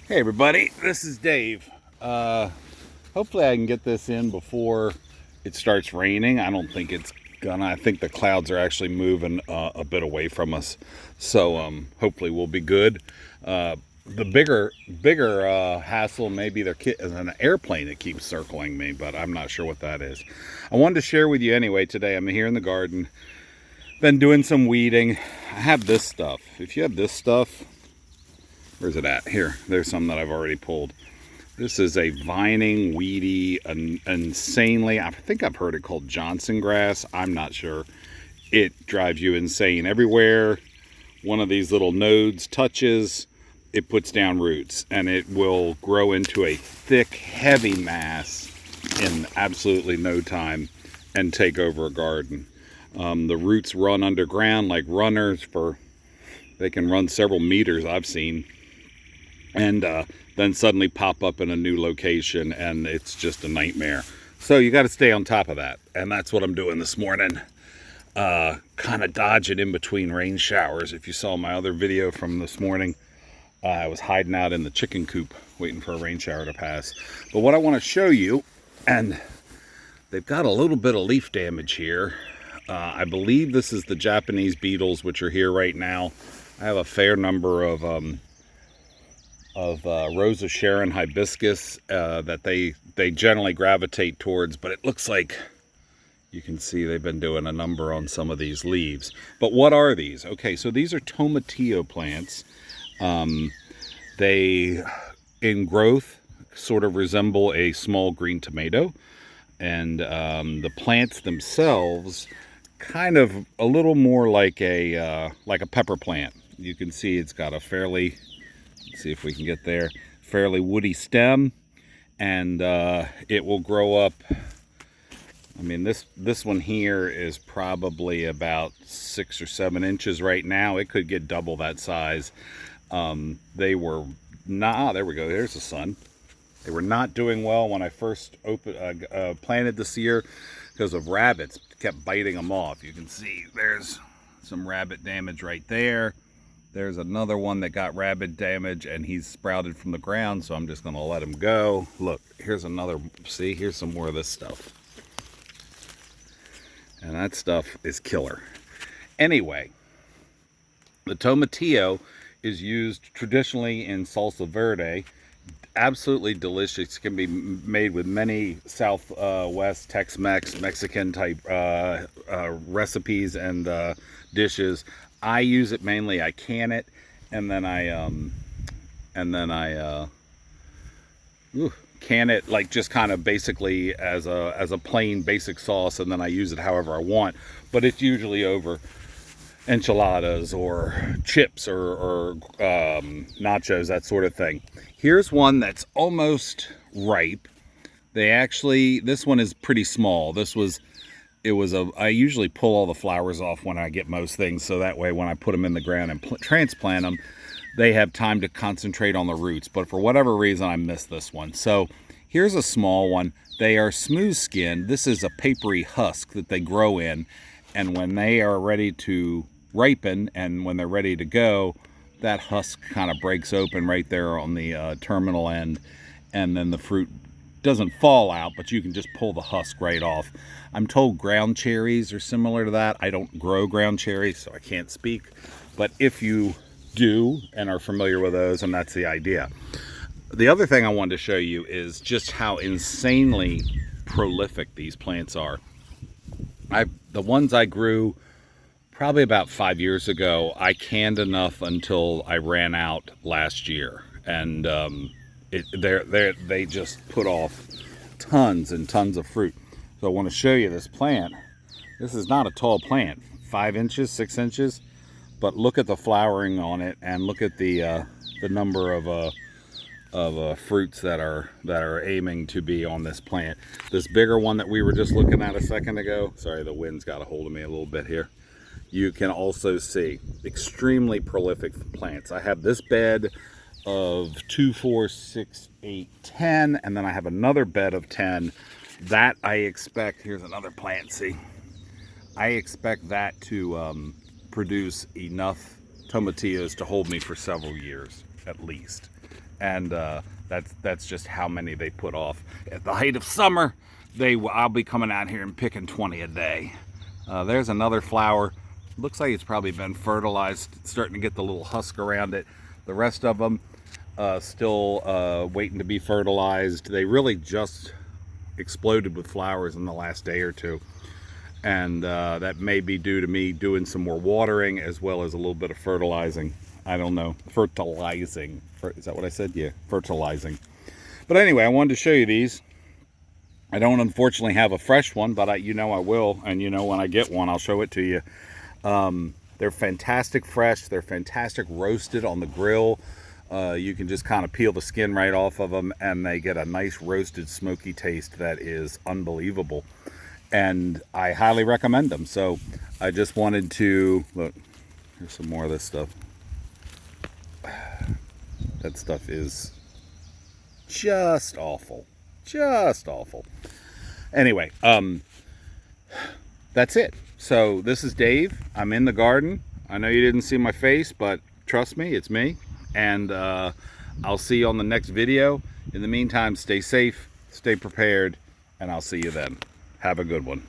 Hey everybody, this is Dave. Hopefully I can get this in before it starts raining. I don't think it's gonna. I think the clouds are actually moving a bit away from us, so hopefully we'll be good. The bigger hassle maybe is an airplane that keeps circling me, but I'm not sure what that is. I wanted to share with you anyway today. I'm here in the garden, been doing some weeding. I have this stuff. If you have this stuff, where's it at? Here, there's some that I've already pulled. This is a vining, weedy, insanely, I think I've heard it called Johnson grass. I'm not sure. It drives you insane. Everywhere one of these little nodes touches, it puts down roots, and it will grow into a thick, heavy mass in absolutely no time and take over a garden. The roots run underground like runners they can run several meters, I've seen, and then suddenly pop up in a new location, and it's just a nightmare. So you got to stay on top of that, and that's what I'm doing this morning. Kind of dodging in between rain showers. If you saw my other video from this morning, I was hiding out in the chicken coop waiting for a rain shower to pass. But what I want to show you, and they've got a little bit of leaf damage here. I believe this is the Japanese beetles, which are here right now. I have a fair number of Rose of Sharon hibiscus that they generally gravitate towards, but it looks like you can see they've been doing a number on some of these leaves. But what are these? Okay, so these are Tomatillo plants. They, in growth, sort of resemble a small green tomato, and the plants themselves kind of a little more like a pepper plant. You can see it's got a fairly, let's see if we can get there, fairly woody stem, and it will grow up. I mean, this one here is probably about 6 or 7 inches right now. It could get double that size. They were not, there we go, there's the sun. They were not doing well when I first planted this year because of rabbits. Kept biting them off. You can see there's some rabbit damage right there. There's another one that got rabbit damage, and he's sprouted from the ground, so I'm just going to let him go. Look, here's another, see, here's some more of this stuff. And that stuff is killer. Anyway, the tomatillo is used traditionally in salsa verde. Absolutely delicious. It can be made with many Southwest Tex-Mex, Mexican type recipes and dishes. I use it mainly. I can it, and then I can it like just kind of basically as a plain basic sauce, and then I use it however I want. But it's usually over enchiladas or chips or nachos, that sort of thing. Here's one that's almost ripe. This one is pretty small. I usually pull all the flowers off when I get most things, so that way when I put them in the ground and transplant them, they have time to concentrate on the roots. But for whatever reason, I missed this one. So here's a small one. They are smooth skinned. This is a papery husk that they grow in, and when they are ready to ripen and when they're ready to go, that husk kind of breaks open right there on the terminal end, and then the fruit doesn't fall out, but you can just pull the husk right off. I'm told ground cherries are similar to that. I don't grow ground cherries, so I can't speak, but if you do and are familiar with those, and that's the idea. The other thing I wanted to show you is just how insanely prolific these plants are. The ones I grew probably about 5 years ago, I canned enough until I ran out last year, and they just put off tons and tons of fruit. So I want to show you this plant. This is not a tall plant, 5 inches, 6 inches, but look at the flowering on it, and look at the number of fruits that are aiming to be on this plant. This bigger one that we were just looking at a second ago, sorry, the wind's got a hold of me a little bit here. You can also see extremely prolific plants. I have this bed of 2, 4, 6, 8, 10, and then I have another bed of 10 that I expect, here's another plant, see, I expect that to produce enough tomatillos to hold me for several years at least. and that's just how many they put off. At the height of summer, I'll be coming out here and picking 20 a day. There's another flower. Looks like it's probably been fertilized, starting to get the little husk around it. The rest of them still waiting to be fertilized. They really just exploded with flowers in the last day or two, and that may be due to me doing some more watering as well as a little bit of fertilizing. I don't know, fertilizing, is that what I said? Yeah, fertilizing. But anyway, I wanted to show you these. I don't unfortunately have a fresh one, but I will, and when I get one, I'll show it to you. They're fantastic fresh. They're fantastic roasted on the grill. You can just kind of peel the skin right off of them, and they get a nice roasted smoky taste that is unbelievable, and I highly recommend them. So I just wanted to look. Here's some more of this stuff. That stuff is just awful, just awful. Anyway, that's it. So this is Dave. I'm in the garden. I know you didn't see my face, but trust me, it's me. And I'll see you on the next video. In the meantime, stay safe, stay prepared, and I'll see you then. Have a good one.